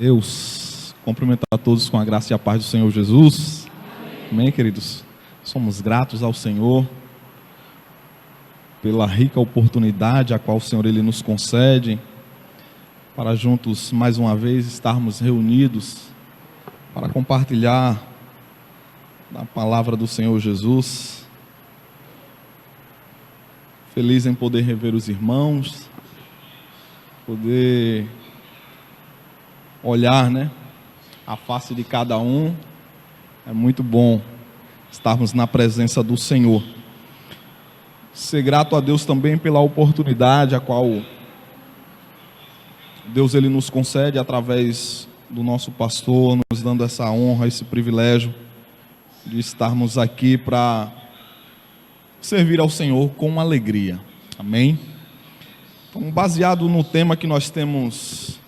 Deus, cumprimentar a todos com a graça e a paz do Senhor Jesus. Amém, queridos? Somos gratos ao Senhor pela rica oportunidade a qual o Senhor Ele nos concede para juntos mais uma vez estarmos reunidos para compartilhar a palavra do Senhor Jesus. Feliz em poder rever os irmãos, poder olhar, a face de cada um. É muito bom estarmos na presença do Senhor. Ser grato a Deus também pela oportunidade a qual Deus Ele nos concede através do nosso pastor, nos dando essa honra, esse privilégio de estarmos aqui para servir ao Senhor com alegria. Amém? Então, baseado no tema que nós temos,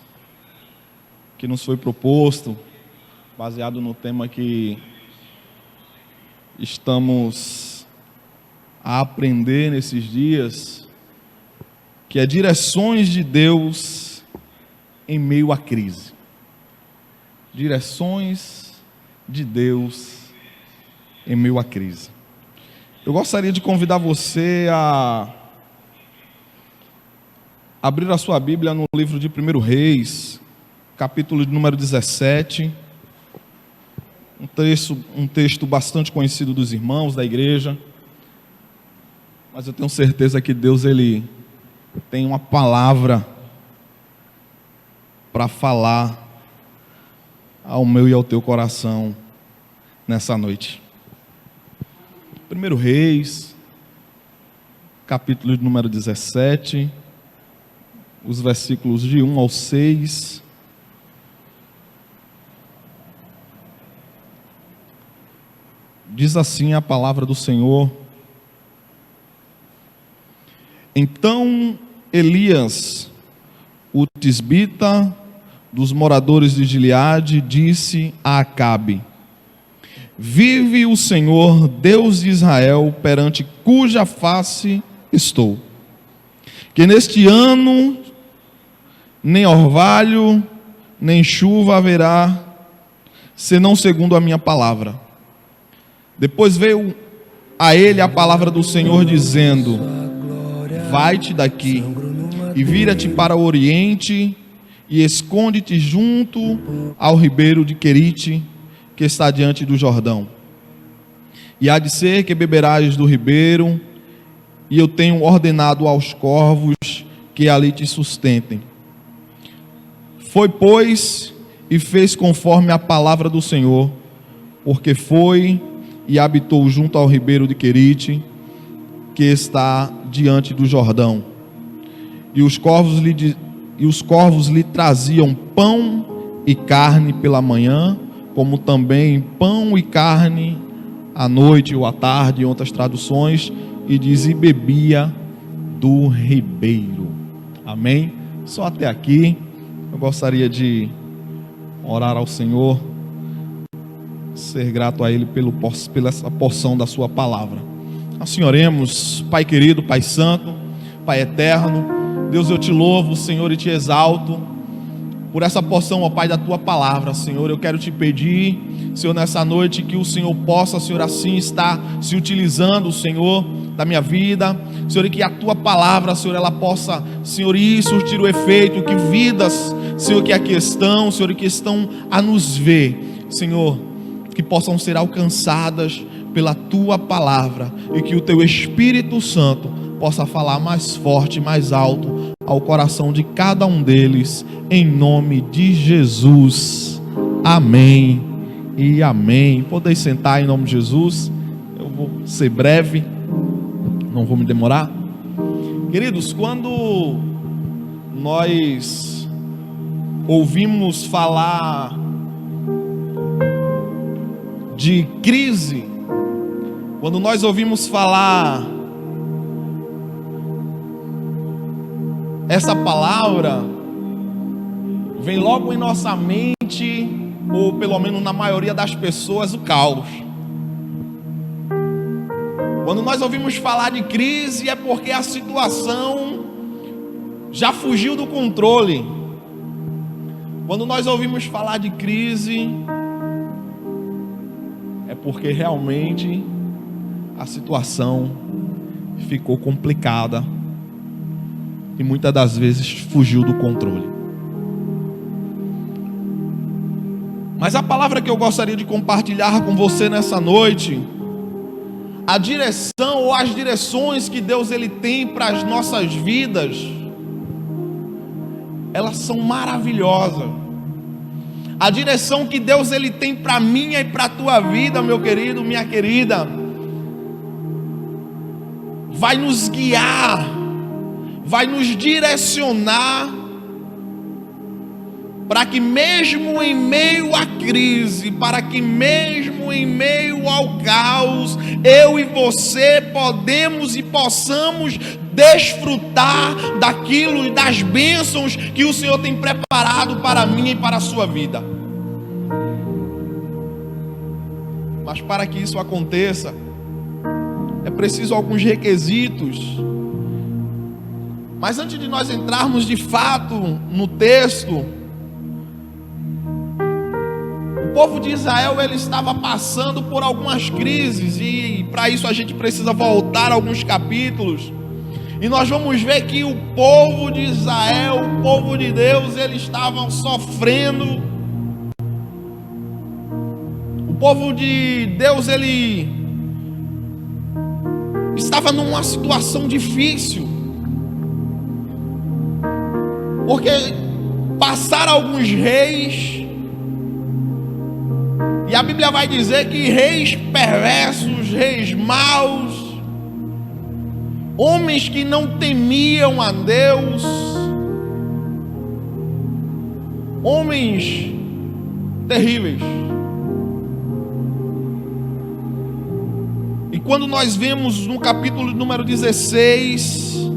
que nos foi proposto, baseado no tema que estamos a aprender nesses dias, que é direções de Deus em meio à crise. Direções de Deus em meio à crise. Eu gostaria de convidar você a abrir a sua Bíblia no livro de 1 Reis, capítulo de número 17, um texto bastante conhecido dos irmãos da igreja, mas eu tenho certeza que Deus Ele tem uma palavra para falar ao meu e ao teu coração nessa noite. 1 Reis, capítulo de número 17, os versículos de 1 ao 6. Diz assim a palavra do Senhor: Então Elias, o tisbita dos moradores de Gileade, disse a Acabe: Vive o Senhor, Deus de Israel, perante cuja face estou, que neste ano nem orvalho, nem chuva haverá, senão segundo a minha palavra. Depois veio a ele a palavra do Senhor, dizendo: Vai-te daqui e vira-te para o oriente e esconde-te junto ao ribeiro de Querite, que está diante do Jordão. E há de ser que beberás do ribeiro, e eu tenho ordenado aos corvos que ali te sustentem. Foi, pois, e fez conforme a palavra do Senhor, porque foi e habitou junto ao ribeiro de Querite, que está diante do Jordão. E os corvos lhe traziam pão e carne pela manhã, como também pão e carne à noite ou à tarde, em outras traduções, e diz: e bebia do ribeiro. Amém? Só até aqui. Eu gostaria de orar ao Senhor, ser grato a Ele pela essa porção da sua palavra. Assim oremos. Pai querido, Pai santo, Pai eterno, Deus, eu te louvo, Senhor, e te exalto por essa porção, ó Pai, da tua palavra. Senhor, eu quero te pedir, Senhor, nessa noite, que o Senhor possa, Senhor, assim estar se utilizando, Senhor, da minha vida, Senhor, e que a tua palavra, Senhor, ela possa, Senhor, ir surtir o efeito, que vidas, Senhor, que aqui estão, Senhor, que estão a nos ver, Senhor, que possam ser alcançadas pela tua palavra, e que o teu Espírito Santo possa falar mais forte, mais alto ao coração de cada um deles, em nome de Jesus. Amém e amém. Podeis sentar em nome de Jesus. Eu vou ser breve, não vou me demorar. Queridos, quando nós ouvimos falar de crise, quando nós ouvimos falar essa palavra, vem logo em nossa mente, ou pelo menos na maioria das pessoas, o caos. Quando nós ouvimos falar de crise, é porque a situação já fugiu do controle. Quando nós ouvimos falar de crise, é porque realmente a situação ficou complicada e muitas das vezes fugiu do controle. Mas a palavra que eu gostaria de compartilhar com você nessa noite, a direção ou as direções que Deus ele tem para as nossas vidas, elas são maravilhosas. A direção que Deus ele tem para minha e para a tua vida, meu querido, minha querida, vai nos guiar, vai nos direcionar, para que mesmo em meio à crise, para que mesmo em meio ao caos, eu e você podemos e possamos desfrutar daquilo e das bênçãos que o Senhor tem preparado para mim e para a sua vida. Mas para que isso aconteça, é preciso alguns requisitos. Mas antes de nós entrarmos de fato no texto, o povo de Israel ele estava passando por algumas crises, e para isso a gente precisa voltar a alguns capítulos. E nós vamos ver que o povo de Israel, o povo de Deus, eles estavam sofrendo. O povo de Deus, ele estava numa situação difícil, porque passaram alguns reis, e a Bíblia vai dizer que reis perversos, reis maus, homens que não temiam a Deus, homens terríveis. E quando nós vemos no capítulo número 16,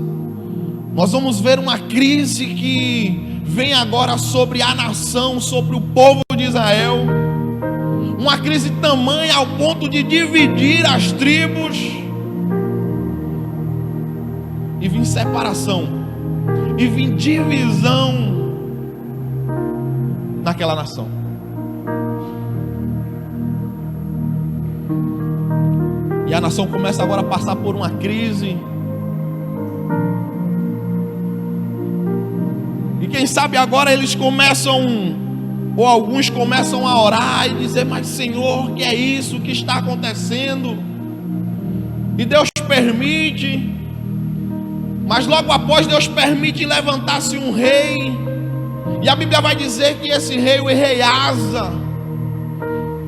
nós vamos ver uma crise que vem agora sobre a nação, sobre o povo de Israel. Uma crise tamanha ao ponto de dividir as tribos. E vir separação, e vir divisão naquela nação. E a nação começa agora a passar por uma crise. E quem sabe agora eles começam, ou alguns começam a orar e dizer: mas Senhor, que é isso que está acontecendo? E Deus permite. Mas logo após Deus permite levantar-se um rei. E a Bíblia vai dizer que esse rei, o rei Asa,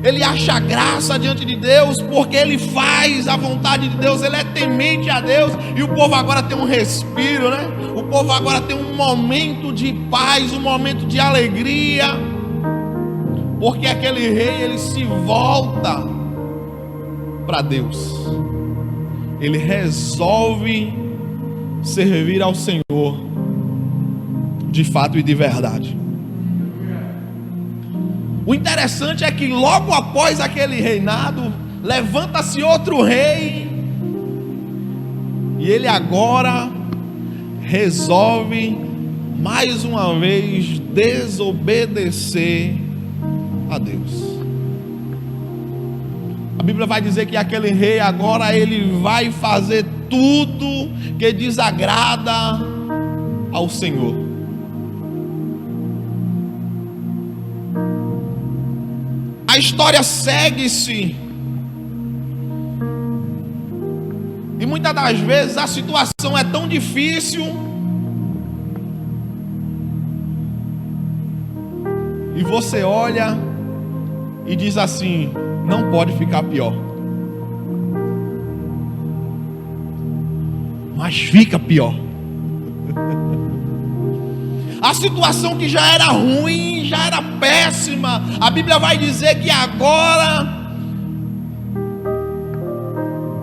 ele acha graça diante de Deus, porque ele faz a vontade de Deus, ele é temente a Deus. E o povo agora tem um respiro, né? O povo agora tem um momento de paz, um momento de alegria, porque aquele rei, ele se volta para Deus. Ele resolve servir ao Senhor de fato e de verdade. O interessante é que logo após aquele reinado, levanta-se outro rei, e ele agora resolve mais uma vez desobedecer a Deus. A Bíblia vai dizer que aquele rei agora ele vai fazer tudo que desagrada ao Senhor. A história segue-se, e muitas das vezes a situação é tão difícil, e você olha e diz assim: não pode ficar pior. Mas fica pior. A situação que já era ruim, já era péssima, a Bíblia vai dizer que agora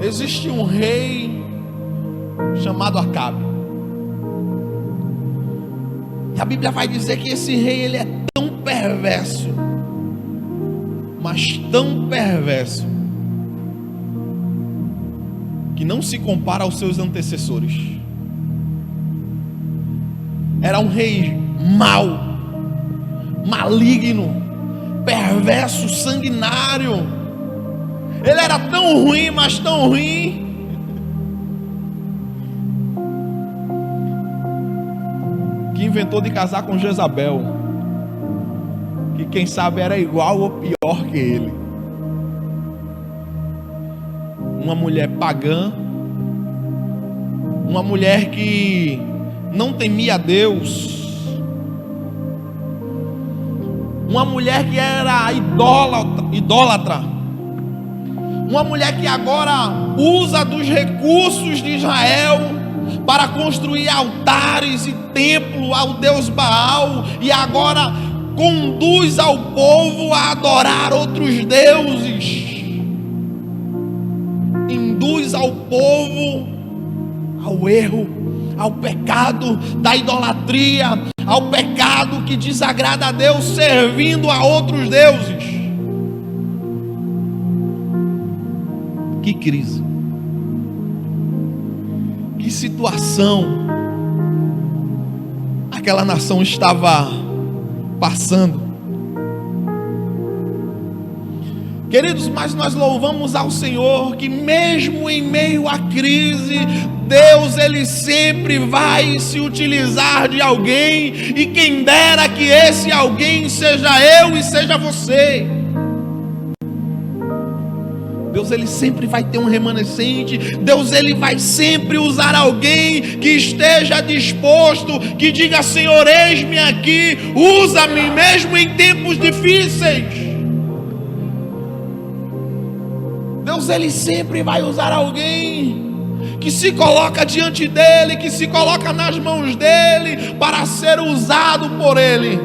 existe um rei chamado Acabe. E a Bíblia vai dizer que esse rei ele é tão perverso, mas tão perverso, que não se compara aos seus antecessores. Era um rei mau, maligno, perverso, sanguinário. Ele era tão ruim, mas tão ruim, que inventou de casar com Jezabel, que quem sabe era igual ou pior que ele. Uma mulher pagã, uma mulher que não temia a Deus, uma mulher que era idólatra, uma mulher que agora usa dos recursos de Israel para construir altares e templo ao Deus Baal, e agora conduz ao povo a adorar outros deuses, induz ao povo ao erro, ao pecado da idolatria, ao pecado que desagrada a Deus, servindo a outros deuses. Que crise, que situação aquela nação estava passando. Queridos, mas nós louvamos ao Senhor que mesmo em meio à crise, Deus, Ele sempre vai se utilizar de alguém, e quem dera que esse alguém seja eu e seja você. Deus, Ele sempre vai ter um remanescente. Deus, Ele vai sempre usar alguém que esteja disposto, que diga: Senhor, eis-me aqui, usa-me mesmo em tempos difíceis. Deus, Ele sempre vai usar alguém que se coloca diante dEle, que se coloca nas mãos dEle, para ser usado por Ele.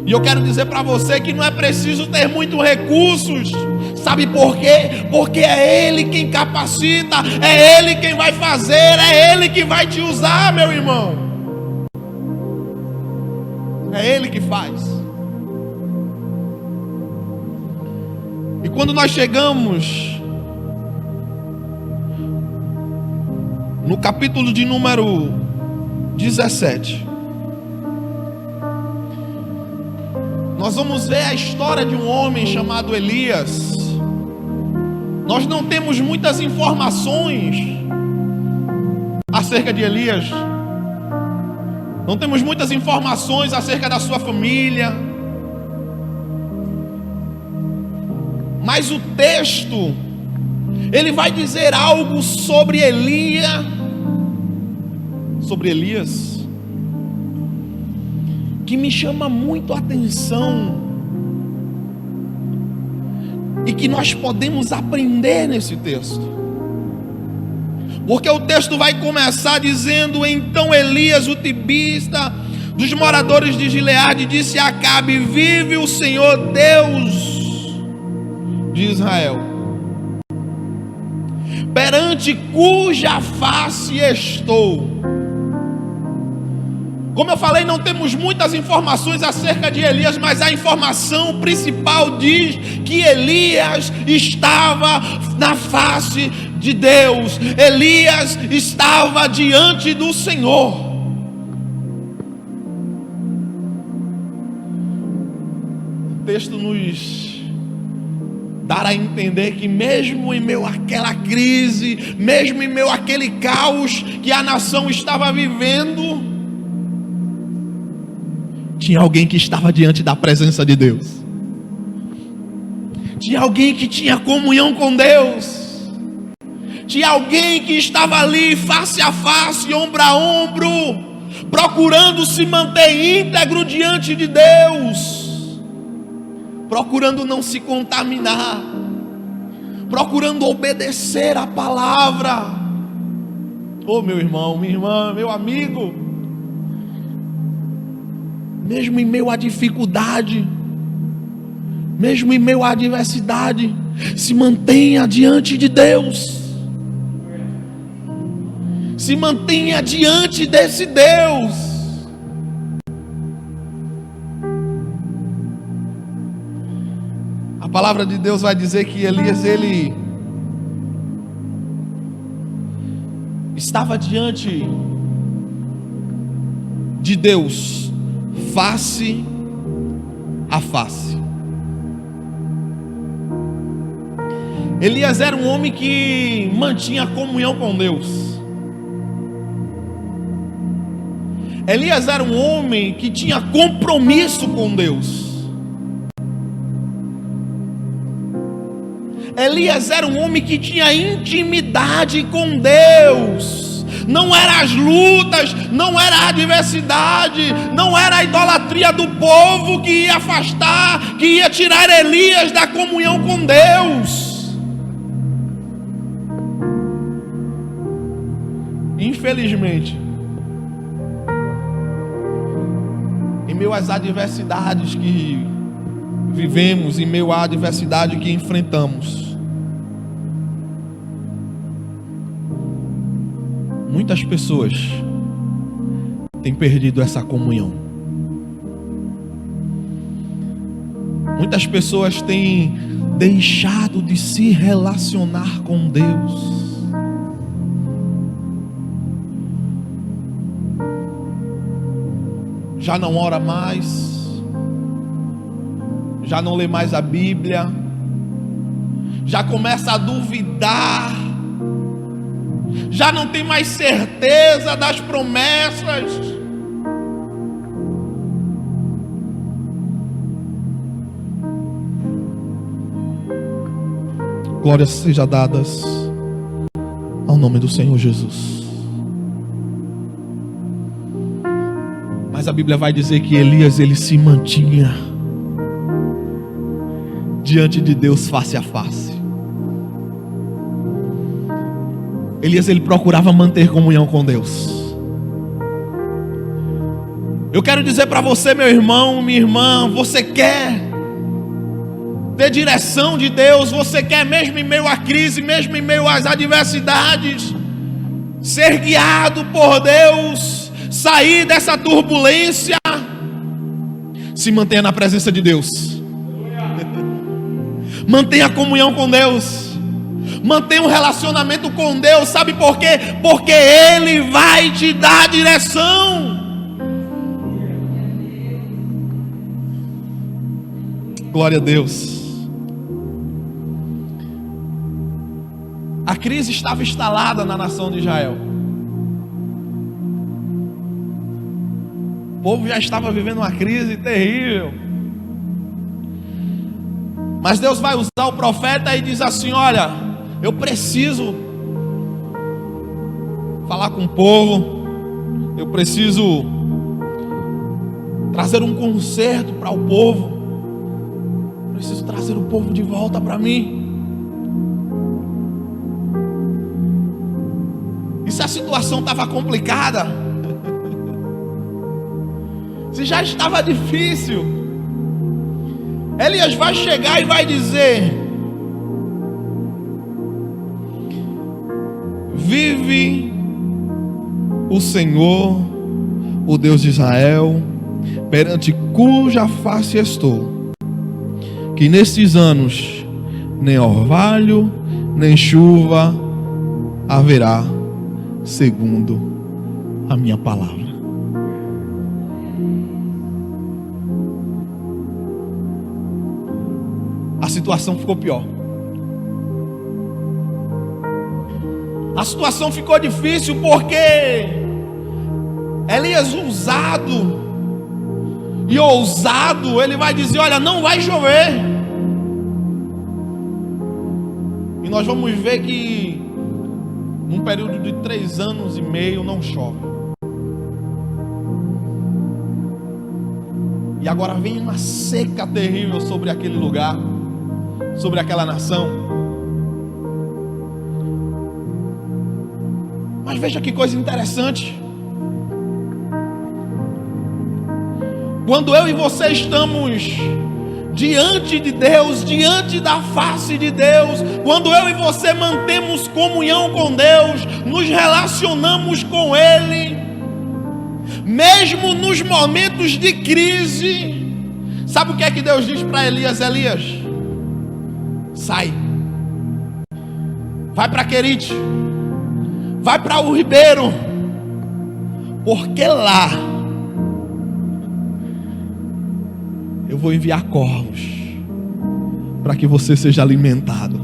E eu quero dizer para você que não é preciso ter muitos recursos. Sabe por quê? Porque é Ele quem capacita, é Ele quem vai fazer, é Ele que vai te usar, meu irmão. É Ele que faz. E quando nós chegamos no capítulo de número 17, nós vamos ver a história de um homem chamado Elias. Nós não temos muitas informações acerca de Elias. Não temos muitas informações acerca da sua família. Mas o texto, ele vai dizer algo sobre Elias, que me chama muito a atenção, e que nós podemos aprender nesse texto. Porque o texto vai começar dizendo: então Elias, o tibista, dos moradores de Gileade, disse a Acabe: vive o Senhor Deus de Israel, perante cuja face estou. Como eu falei, não temos muitas informações acerca de Elias, mas a informação principal diz que Elias estava na face de Deus. Elias estava diante do Senhor. O texto nos dar a entender que mesmo em meio àquela crise, mesmo em meio àquele caos que a nação estava vivendo, tinha alguém que estava diante da presença de Deus. Tinha alguém que tinha comunhão com Deus. Tinha alguém que estava ali face a face, ombro a ombro, procurando se manter íntegro diante de Deus, procurando não se contaminar, procurando obedecer a palavra. Oh, meu irmão, minha irmã, meu amigo, mesmo em meio à dificuldade, mesmo em meio à adversidade, se mantenha diante de Deus. Se mantenha diante desse Deus. A palavra de Deus vai dizer que Elias, ele estava diante de Deus face a face. Elias era um homem que mantinha comunhão com Deus. Elias era um homem que tinha compromisso com Deus. Elias era um homem que tinha intimidade com Deus. Não eram as lutas, não era a adversidade, não era a idolatria do povo que ia afastar, que ia tirar Elias da comunhão com Deus. Infelizmente, em meio às adversidades que vivemos, em meio à adversidade que enfrentamos, muitas pessoas têm perdido essa comunhão. Muitas pessoas têm deixado de se relacionar com Deus. Já não ora mais, já não lê mais a Bíblia, já começa a duvidar, já não tem mais certeza das promessas. Glórias sejam dadas ao nome do Senhor Jesus. Mas a Bíblia vai dizer que Elias, ele se mantinha diante de Deus face a face. Elias, ele procurava manter comunhão com Deus. Eu quero dizer para você, meu irmão, minha irmã, você quer ter direção de Deus? Você quer, mesmo em meio à crise, mesmo em meio às adversidades, ser guiado por Deus, sair dessa turbulência? Se mantenha na presença de Deus. Mantenha a comunhão com Deus. Mantenha um relacionamento com Deus. Sabe por quê? Porque Ele vai te dar direção. Glória a Deus. A crise estava instalada na nação de Israel. O povo já estava vivendo uma crise terrível. Mas Deus vai usar o profeta e diz assim: olha, eu preciso falar com o povo, eu preciso trazer um conserto para o povo, preciso trazer o povo de volta para mim. E se a situação estava complicada, se já estava difícil, Elias vai chegar e vai dizer: vive o Senhor, o Deus de Israel, perante cuja face estou, que nestes anos nem orvalho, nem chuva haverá, segundo a minha palavra. A situação ficou pior. A situação ficou difícil porque Elias, usado e ousado, ele vai dizer: olha, não vai chover. E nós vamos ver que num período de 3 anos e meio não chove. E agora vem uma seca terrível sobre aquele lugar, sobre aquela nação. Mas veja que coisa interessante. Quando eu e você estamos diante de Deus, diante da face de Deus, quando eu e você mantemos comunhão com Deus, nos relacionamos com Ele, mesmo nos momentos de crise, sabe o que é que Deus diz para Elias? Elias, sai, vai para Querite, vai para o ribeiro, porque lá eu vou enviar corvos para que você seja alimentado.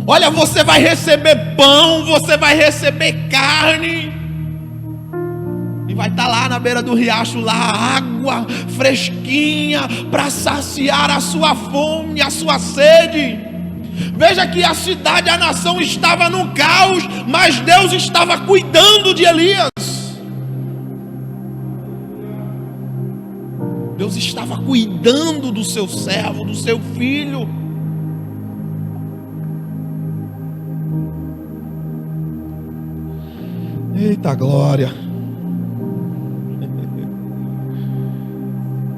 Olha, você vai receber pão, você vai receber carne, e vai estar lá na beira do riacho, lá água fresquinha para saciar a sua fome, a sua sede. Veja que a cidade, a nação estava no caos, mas Deus estava cuidando de Elias. Deus estava cuidando do seu servo, do seu filho. Eita glória.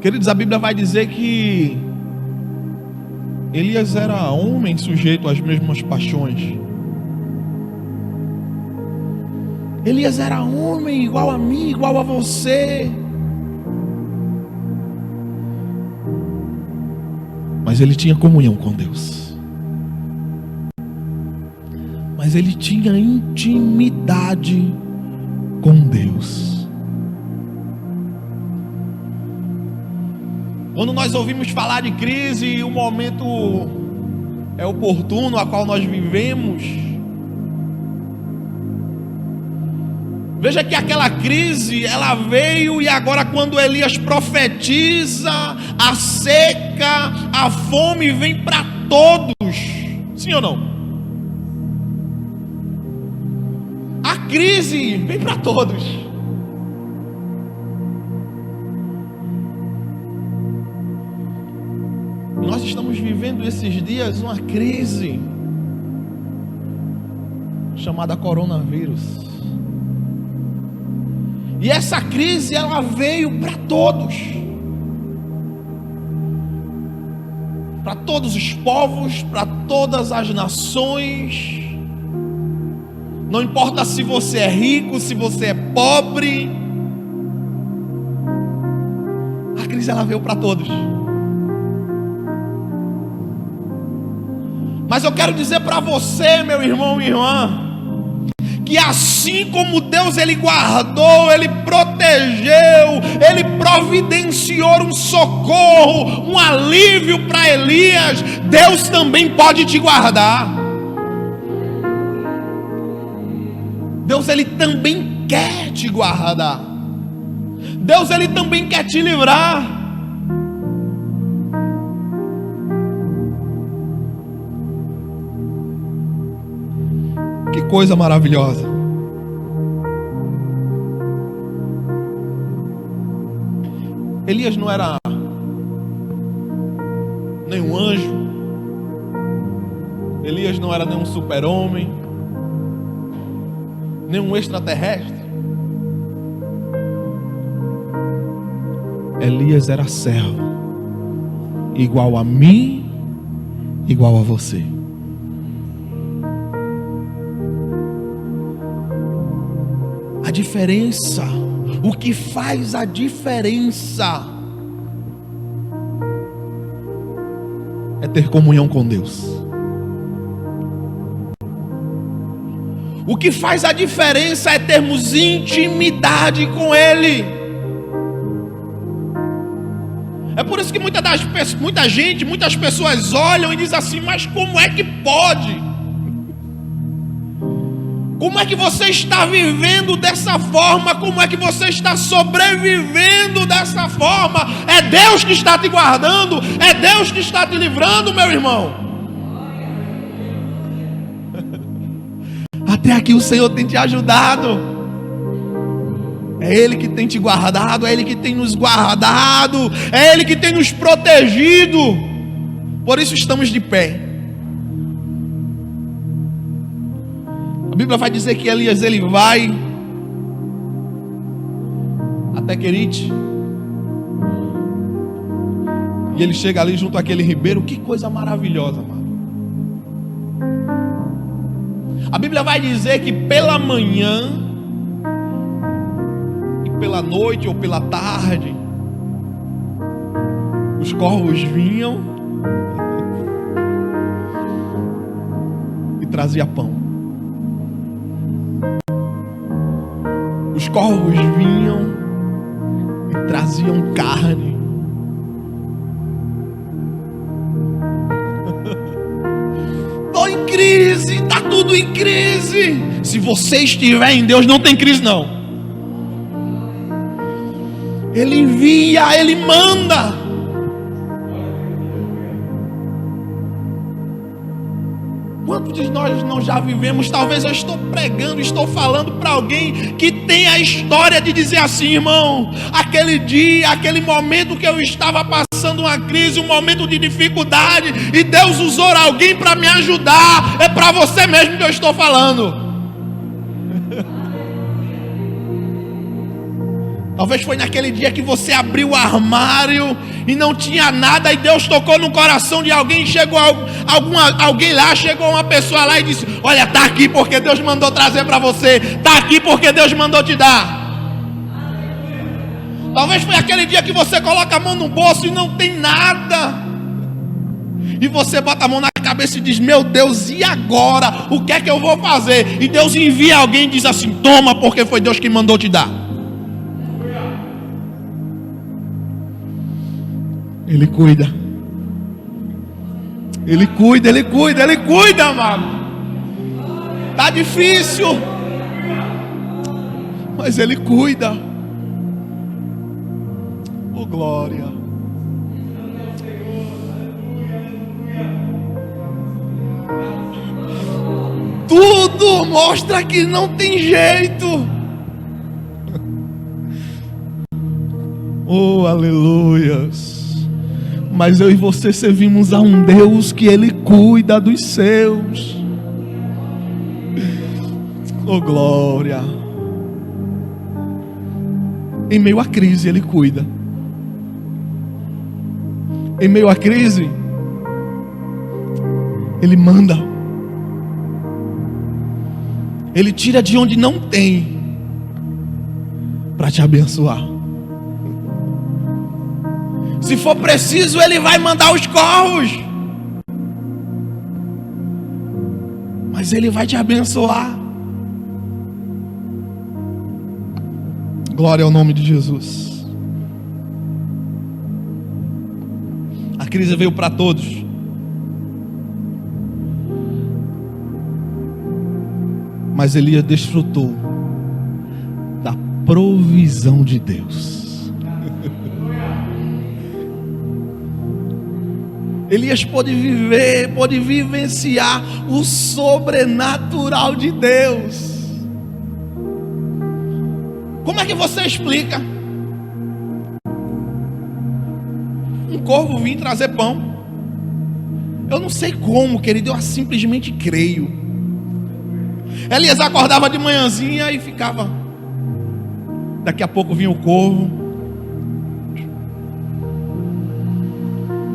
Queridos, a Bíblia vai dizer que Elias era homem sujeito às mesmas paixões. Elias era homem igual a mim, igual a você. Mas ele tinha comunhão com Deus. Mas ele tinha intimidade com Deus. Quando nós ouvimos falar de crise e o momento é oportuno a qual nós vivemos, veja que aquela crise, ela veio, e agora quando Elias profetiza, a seca, a fome vem para todos. Sim ou não? A crise vem para todos. Nós estamos vivendo esses dias uma crise chamada coronavírus. E essa crise, ela veio para todos. Para todos os povos, para todas as nações. Não importa se você é rico, se você é pobre. A crise, ela veio para todos. Mas eu quero dizer para você, meu irmão e irmã, que assim como Deus, Ele guardou, Ele protegeu, Ele providenciou um socorro, um alívio para Elias, Deus também pode te guardar. Deus, Ele também quer te guardar. Deus, Ele também quer te livrar. Que coisa maravilhosa. Elias não era nenhum anjo. Elias não era nenhum super-homem, nenhum extraterrestre. Elias era servo, igual a mim, igual a você. A diferença, o que faz a diferença é ter comunhão com Deus. O que faz a diferença é termos intimidade com Ele. É por isso que muitas pessoas olham e dizem assim: mas como é que pode? Como é que você está vivendo dessa forma? Como é que você está sobrevivendo dessa forma? É Deus que está te guardando, é Deus que está te livrando, meu irmão. Até aqui o Senhor tem te ajudado. É Ele que tem te guardado, é Ele que tem nos guardado, é Ele que tem nos protegido. Por isso estamos de pé. A Bíblia vai dizer que Elias, ele vai até Querite, e ele chega ali junto àquele ribeiro. Que coisa maravilhosa, mano. A Bíblia vai dizer que pela manhã e pela noite ou pela tarde, os corvos vinham e traziam pão. Os corvos vinham e traziam carne. Estou em crise, está tudo em crise. Se você estiver em Deus, não tem crise não. Ele envia, Ele manda. Quantos de nós não já vivemos? Talvez eu estou pregando, estou falando para alguém que tem a história de dizer assim: irmão, aquele dia, aquele momento que eu estava passando uma crise, um momento de dificuldade, e Deus usou alguém para me ajudar. É para você mesmo que eu estou falando. Talvez foi naquele dia que você abriu o armário e não tinha nada, e Deus tocou no coração de alguém, chegou alguém lá, chegou uma pessoa lá e disse: olha, está aqui porque Deus mandou trazer para você, está aqui porque Deus mandou te dar. Talvez foi aquele dia que você coloca a mão no bolso e não tem nada, e você bota a mão na cabeça e diz: meu Deus, e agora? O que é que eu vou fazer? E Deus envia alguém e diz assim: toma, porque foi Deus que mandou te dar. Ele cuida. Ele cuida, Ele cuida, Ele cuida, amado. Tá difícil, mas Ele cuida. Oh, glória. Tudo mostra que não tem jeito. Oh, aleluias. Mas eu e você servimos a um Deus que Ele cuida dos seus. Oh, glória. Em meio à crise Ele cuida. Em meio à crise Ele manda. Ele tira de onde não tem para te abençoar. Se for preciso, Ele vai mandar os corvos, mas Ele vai te abençoar. Glória ao nome de Jesus. A crise veio para todos, mas Elias desfrutou da provisão de Deus. Elias pôde vivenciar o sobrenatural de Deus. Como é que você explica um corvo vir trazer pão? Eu não sei como, querido, eu simplesmente creio. Elias acordava de manhãzinha e ficava. Daqui a pouco vinha o corvo.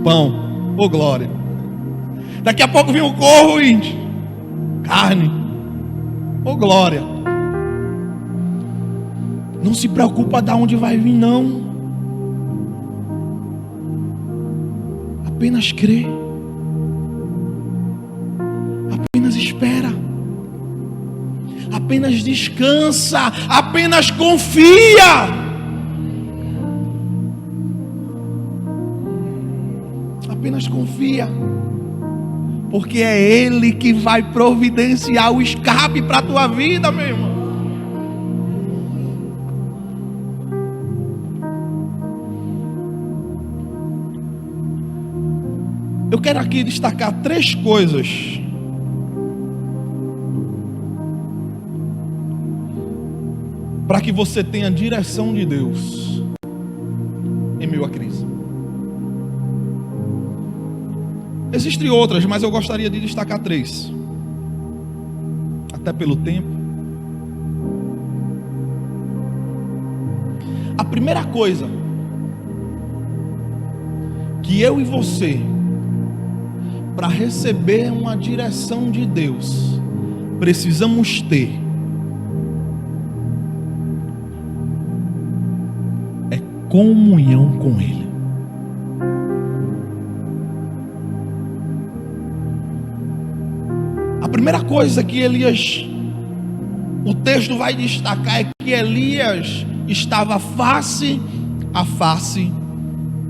Pão. Oh, glória. Daqui a pouco vinha o corvo e carne. Oh, glória. Não se preocupa de onde vai vir, não. Apenas crê. Apenas espera. Apenas descansa. Apenas confia. Apenas confia, porque é Ele que vai providenciar o escape para a tua vida, meu irmão. Eu quero aqui destacar 3 coisas para que você tenha a direção de Deus em meio à crise. Existem outras, mas eu gostaria de destacar 3. Até pelo tempo. A primeira coisa que eu e você, para receber uma direção de Deus, precisamos ter é comunhão com Ele. A primeira coisa que o texto vai destacar é que Elias estava face a face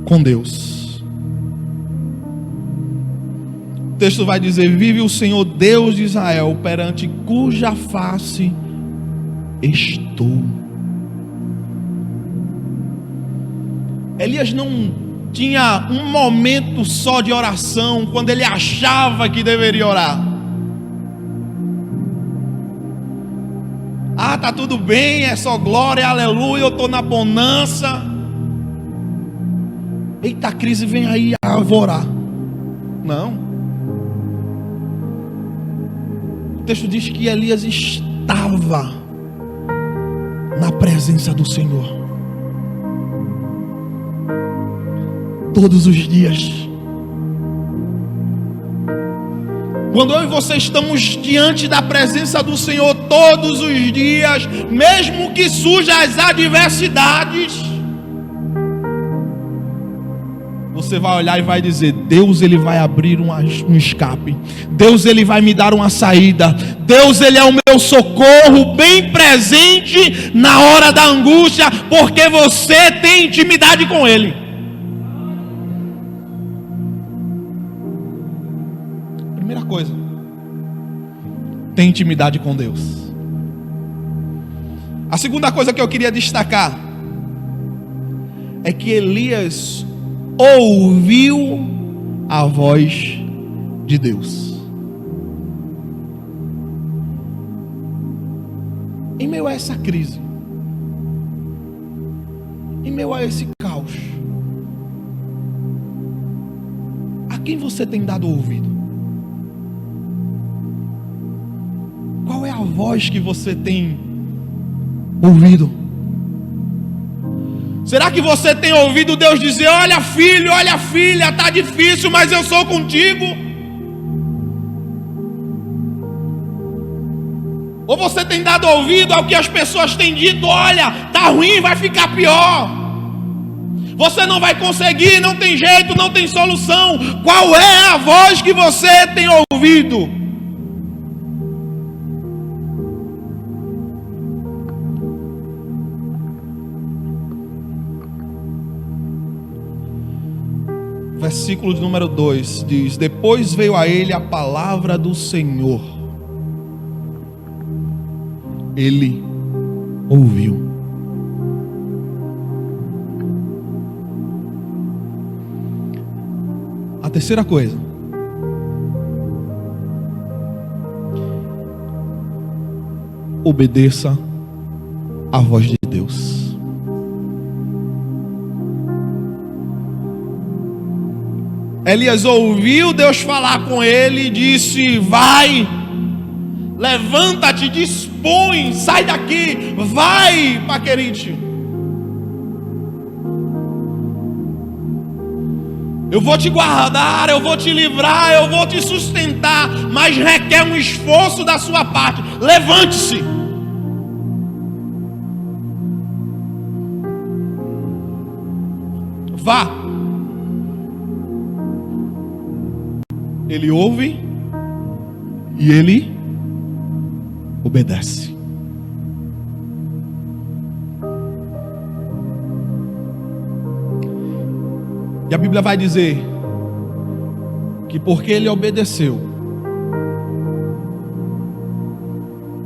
com Deus. O texto vai dizer: vive o Senhor Deus de Israel, perante cuja face estou. Elias não tinha um momento só de oração quando ele achava que deveria orar. Ah, tá tudo bem, é só glória, aleluia, eu estou na bonança. Eita, a crise vem aí, eu vou orar. Não. O texto diz que Elias estava na presença do Senhor todos os dias. Quando eu e você estamos diante da presença do Senhor todos os dias, mesmo que surjam as adversidades, você vai olhar e vai dizer: Deus, Ele vai abrir um escape. Deus, Ele vai me dar uma saída. Deus, Ele é o meu socorro bem presente na hora da angústia, porque você tem intimidade com Ele. Primeira coisa, tem intimidade com Deus. A segunda coisa que eu queria destacar é que Elias ouviu a voz de Deus. Em meio a essa crise, em meio a esse caos, a quem você tem dado ouvido? Qual é a voz que você tem ouvido? Será que você tem ouvido Deus dizer: olha filho, olha filha, está difícil, mas eu sou contigo? Ou você tem dado ouvido ao que as pessoas têm dito: olha, está ruim, vai ficar pior, você não vai conseguir, não tem jeito, não tem solução? Qual é a voz que você tem ouvido? Versículo de número 2 diz: depois veio a ele a palavra do Senhor, ele ouviu. A terceira coisa, obedeça à voz de Deus. Elias ouviu Deus falar com ele e disse: vai, levanta-te, dispõe, sai daqui, vai para Querite. Eu vou te guardar, eu vou te livrar, eu vou te sustentar, mas requer um esforço da sua parte. Levante-se. Vá. Ele ouve e ele obedece. E a Bíblia vai dizer que porque ele obedeceu,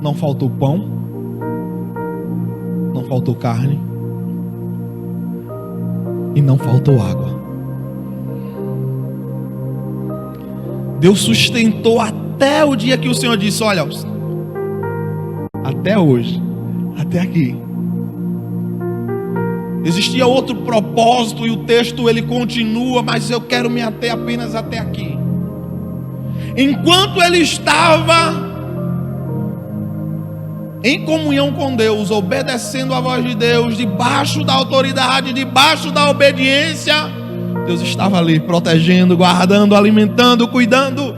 não faltou pão, não faltou carne e não faltou água. Deus sustentou até o dia que o Senhor disse: olha, até hoje, até aqui. Existia outro propósito e o texto ele continua, mas eu quero me ater apenas até aqui. Enquanto ele estava em comunhão com Deus, obedecendo a voz de Deus, debaixo da autoridade, debaixo da obediência, Deus estava ali protegendo, guardando, alimentando, cuidando.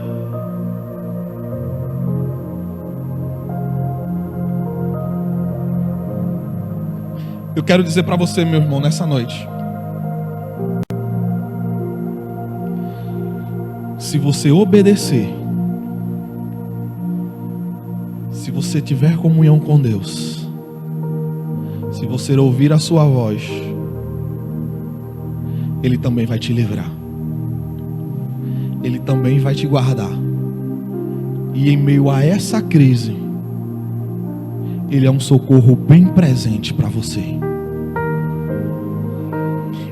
Eu quero dizer para você, meu irmão, nessa noite: se você obedecer, se você tiver comunhão com Deus, se você ouvir a sua voz, Ele também vai te livrar. Ele também vai te guardar. E em meio a essa crise, Ele é um socorro bem presente para você.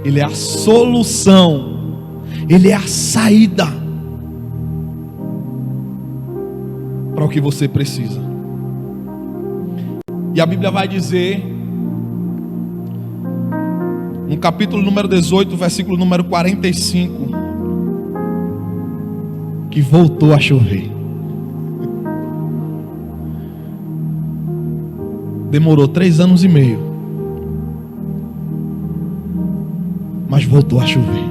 Ele é a solução. Ele é a saída para o que você precisa. E a Bíblia vai dizer, no capítulo número 18, versículo número 45, que voltou a chover. Demorou 3 anos e meio, mas voltou a chover.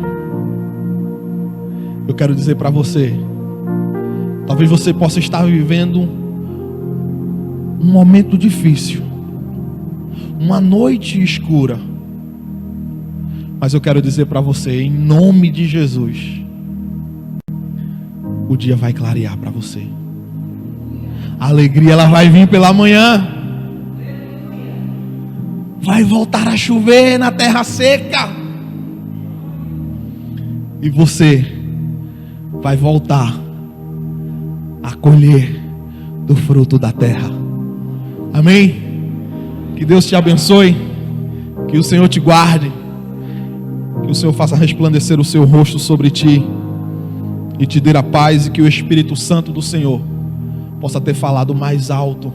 Eu quero dizer para você, talvez você possa estar vivendo um momento difícil, uma noite escura, mas eu quero dizer para você, em nome de Jesus, o dia vai clarear para você. A alegria, ela vai vir pela manhã. Vai voltar a chover na terra seca. E você vai voltar a colher do fruto da terra. Amém? Que Deus te abençoe. Que o Senhor te guarde. Que o Senhor faça resplandecer o seu rosto sobre ti e te dê a paz, e que o Espírito Santo do Senhor possa ter falado mais alto,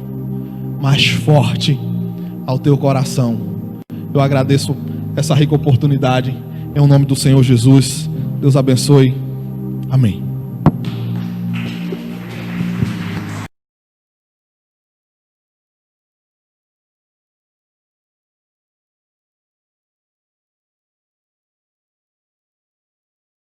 mais forte ao teu coração. Eu agradeço essa rica oportunidade, em nome do Senhor Jesus. Deus abençoe. Amém.